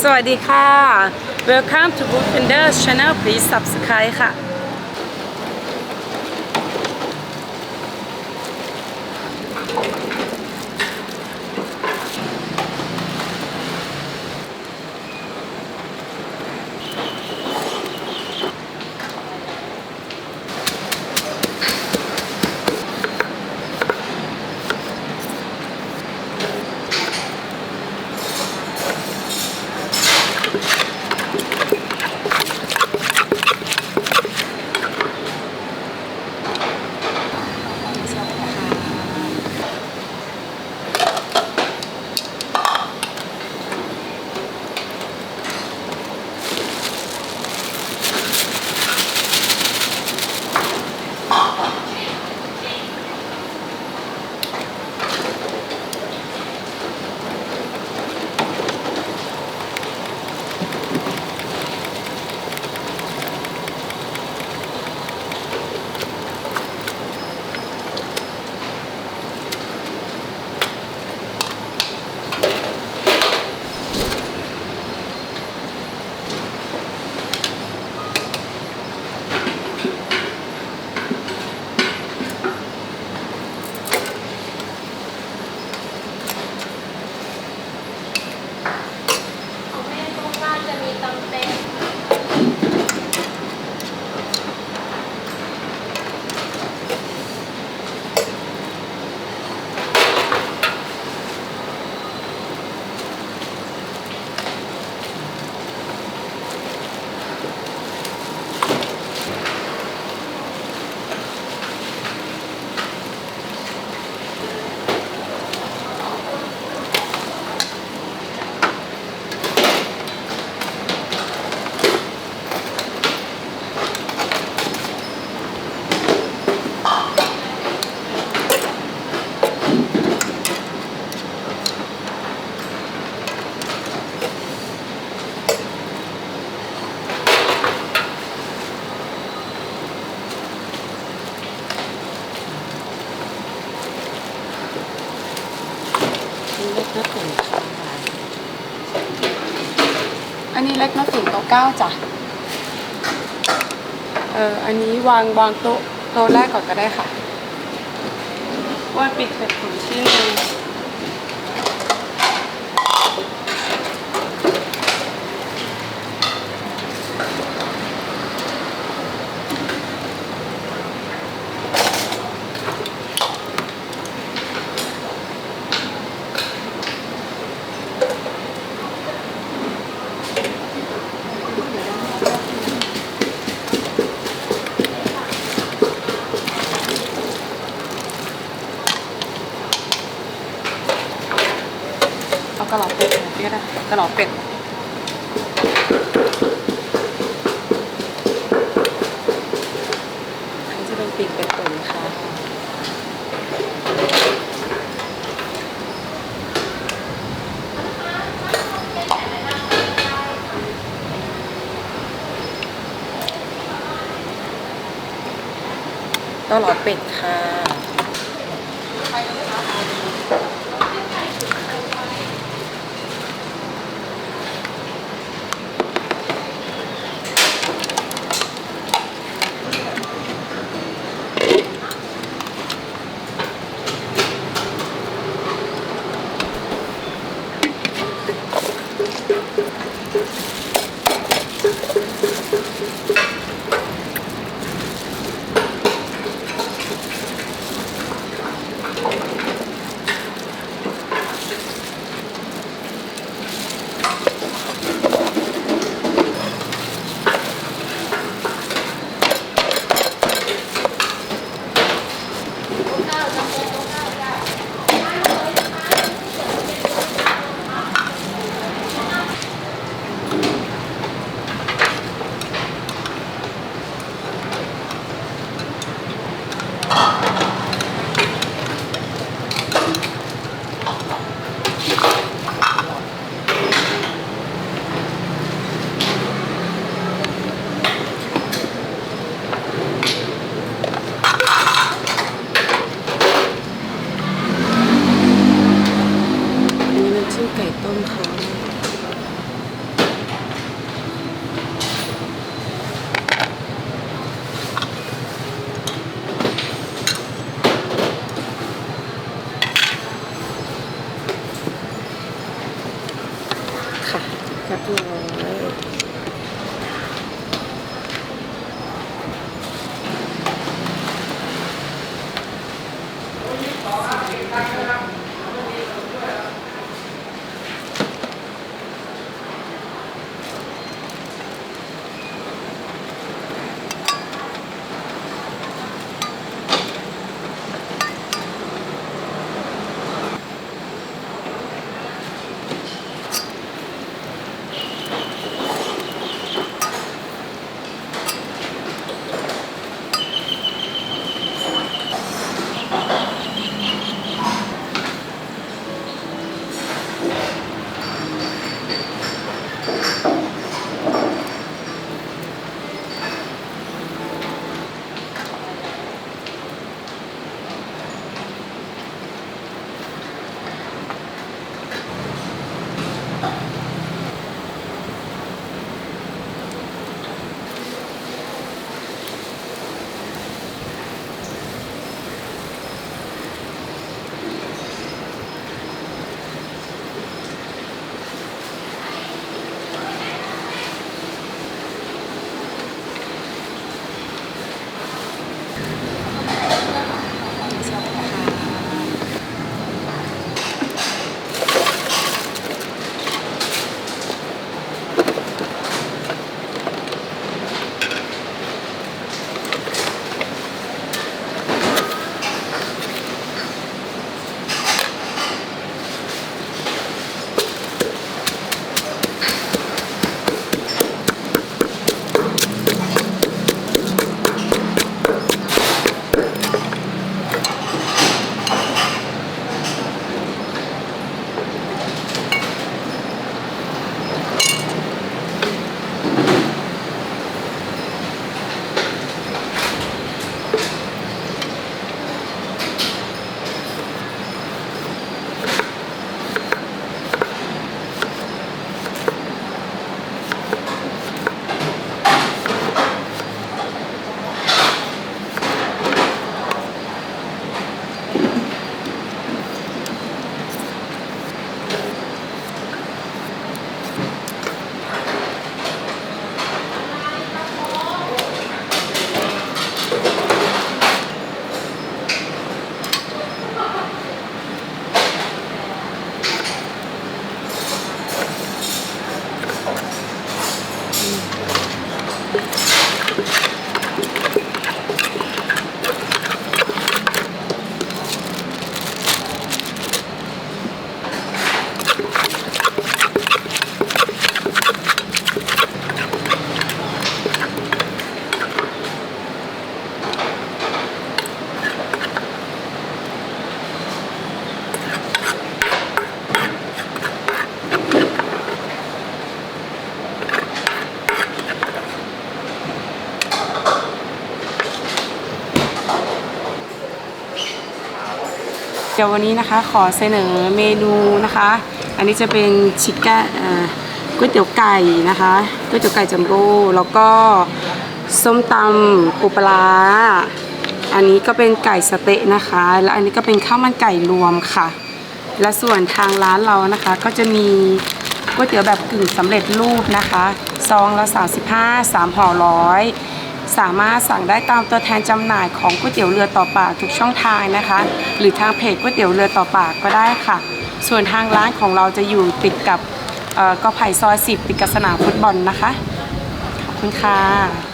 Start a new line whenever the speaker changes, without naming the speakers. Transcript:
สวัสดีค่ะ Welcome to Bookenders Channel please subscribe ค่ะ
ของแม่ตรงบ้านจะมีตำเต็ม
เล็กน้ำถึงค่ะอันนี้เล็กน้ำถึงโต๊ะ9จ้ะอันนี้วางโต๊ะแรกก่อนก็ได้ค่ะว่าปิดเป็ดถุงชิ้นนึงเอากระหล่ำเป็ดนี่ก็ได้กระหล่ำเป็ดอันนี้จะเป็นปีกเป็ดตุ๋นค่ะเกาเหลาเป็ดค่ะ รียบร้อยเดี๋ยววันนี้นะคะขอเสนอเมนูนะคะ อันนี้จะเป็นชิคก้าก๋วยเตี๋ยวไก่นะคะก๋วยเตี๋ยวไก่จัมโบ้แล้วก็ส้มตำปูปลาอันนี้ก็เป็นไก่สะเต๊ะนะคะและอันนี้ก็เป็นข้าวมันไก่รวมค่ะและส่วนทางร้านเรานะคะก็จะมีก๋วยเตี๋ยวแบบกึ่งสำเร็จรูปนะคะซองละ35 3ห่อ100สามารถสั่งได้ตามตัวแทนจำหน่ายของก๋วยเตี๋ยวเรือต่อปากทุกช่องทางนะคะหรือทางเพจก๋วยเตี๋ยวเรือต่อปากก็ได้ค่ะส่วนทางร้านของเราจะอยู่ติดกับกอไผ่ซอย10ติดกับสนามฟุตบอลนะคะขอบคุณค่ะ